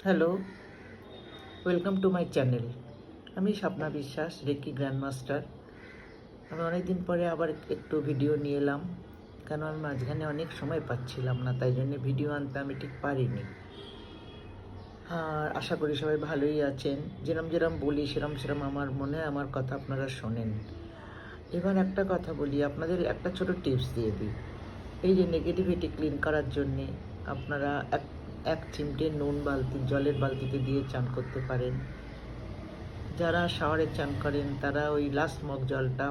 Hello, welcome to my channel. আমি স্বপ্না বিশ্বাস, reiki grandmaster. আমি অনেক দিন পরে আবার একটু ভিডিও নিয়ে এলাম, কেন আমি মাঝখানে অনেক সময় পাচ্ছিলাম না, তাই জন্য ভিডিও আনতে আমি ঠিক পারিনি। আর আশা করি সবাই ভালোই আছেন। যেরম যেরম বলি সেরম আমার মনে হয় আমার কথা আপনারা শোনেন। এবার একটা কথা বলি, আপনাদের একটা ছোট টিপস দিয়ে দিই। এই যে নেগেটিভিটি ক্লিন করার জন্যে আপনারা এক চিমটে নুন জলের বালতিতে দিয়ে চান করতে পারেন। যারা শাওয়ারে চান করেন তারা ওই লাস্ট মগ জলটা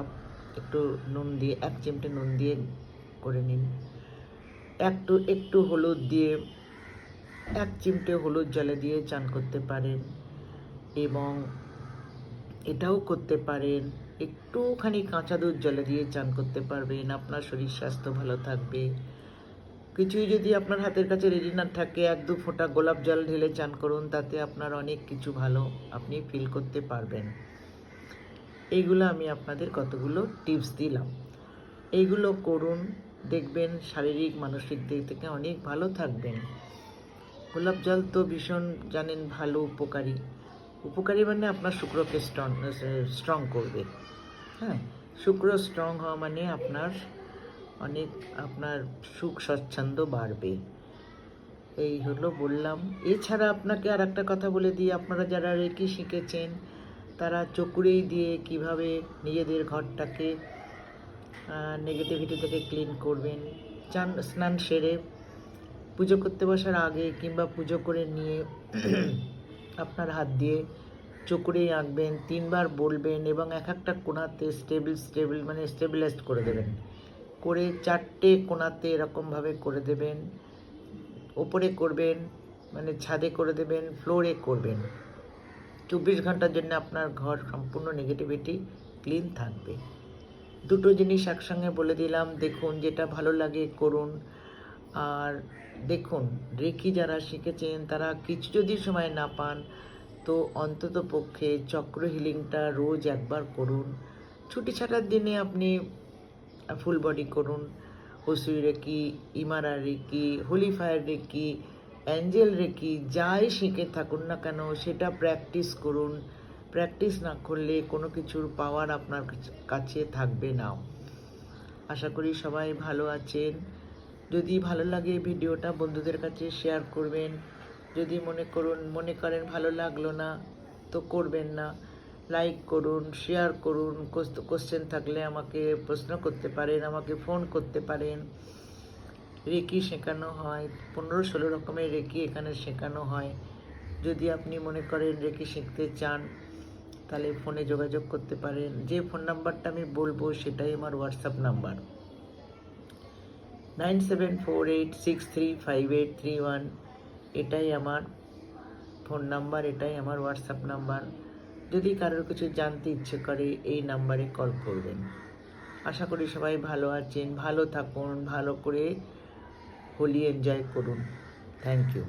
একটু নুন দিয়ে, এক চিমটে নুন দিয়ে করে নিন। একটু একটু হলুদ দিয়ে, এক চিমটে হলুদ জলে দিয়ে চান করতে পারেন। এবং এটাও করতে পারেন, একটুখানি কাঁচা দুধ জলে দিয়ে চান করতে পারবেন, আপনার শরীর স্বাস্থ্য ভালো থাকবে। কিছুই যদি আপনার হাতের কাছে রেডি না থাকে, এক দু ফোঁটা গোলাপ জল ঢেলে চান করুন, তাতে আপনার অনেক কিছু ভালো আপনি ফিল করতে পারবেন। এইগুলো আমি আপনাদের কতগুলো টিপস দিলাম, এইগুলো করুন, দেখবেন শারীরিক মানসিক দিক থেকে অনেক ভালো থাকবেন। গোলাপ জল তো ভীষণ জানেন ভালো, উপকারী। উপকারী মানে আপনার শুক্রকে স্ট্রং করবে। হ্যাঁ, শুক্র স্ট্রং হওয়া মানে আপনার সুখ স্বচ্ছন্দ বাড়বে। এই হলো বললাম। এছাড়া আপনাকে আর একটা কথা বলে দিই, আপনারা যারা রেকি শিখেছেন তারা চকুরেই দিয়ে কিভাবে নিজেদের ঘরটাকে নেগেটিভিটি থেকে ক্লিন করবেন। স্নান সেরে পুজো করতে বসার আগে কিংবা পুজো করে নিয়ে আপনার হাত দিয়ে চকুরেই আঁকবেন, 3বার বলবেন এবং এক একটা কোণাতে স্টেবিলাইজড করে দেবেন। করে 4টে কোণাতে এরকমভাবে করে দেবেন। ওপরে করবেন, মানে ছাদে করে দেবেন, ফ্লোরে করবেন। 24 ঘন্টার জন্য আপনার ঘর সম্পূর্ণ নেগেটিভিটি ক্লিন থাকবে। দুটো জিনিস একসঙ্গে বলে দিলাম, দেখুন যেটা ভালো লাগে করুন। আর দেখুন, রেকি যারা শিখেছেন তারা কিছু যদি সময় না পান তো অন্তত পক্ষে চক্র হিলিংটা রোজ একবার করুন। ছুটি ছাটার দিনে আপনি ফুল বডি করুন। হসুই রেকি, ইমারা reiki, holy fire reiki, angel reiki, যাই শিখে থাকুন না কেন সেটা প্র্যাকটিস করুন। প্র্যাকটিস না করলে কোনো কিছুর পাওয়ার আপনার কাছে থাকবে না। আশা করি সবাই ভালো আছেন। যদি ভালো লাগে ভিডিওটা বন্ধুদের কাছে শেয়ার করবেন। যদি মনে করেন ভালো লাগলো না তো করবেন না, লাইক করুন, শেয়ার করুন। কোশ্চেন থাকলে আমাকে প্রশ্ন করতে পারেন, আমাকে ফোন করতে পারেন। রেকি শেখানো হয়, 15-16 রকমের রেকি এখানে শেখানো হয়। যদি আপনি মনে করেন রেকি শিখতে চান তাহলে ফোনে যোগাযোগ করতে পারেন। যে ফোন নাম্বারটা আমি বলবো সেটাই আমার হোয়াটসঅ্যাপ নাম্বার, 9748635831। এটাই আমার ফোন নাম্বার, এটাই আমার হোয়াটসঅ্যাপ নাম্বার। যদি কারোর কিছু জানতে ইচ্ছে করে এই নাম্বারে কল করবেন। আশা করি সবাই ভালো আছেন, ভালো থাকুন, ভালো করে হোলি এনজয় করুন। Thank you.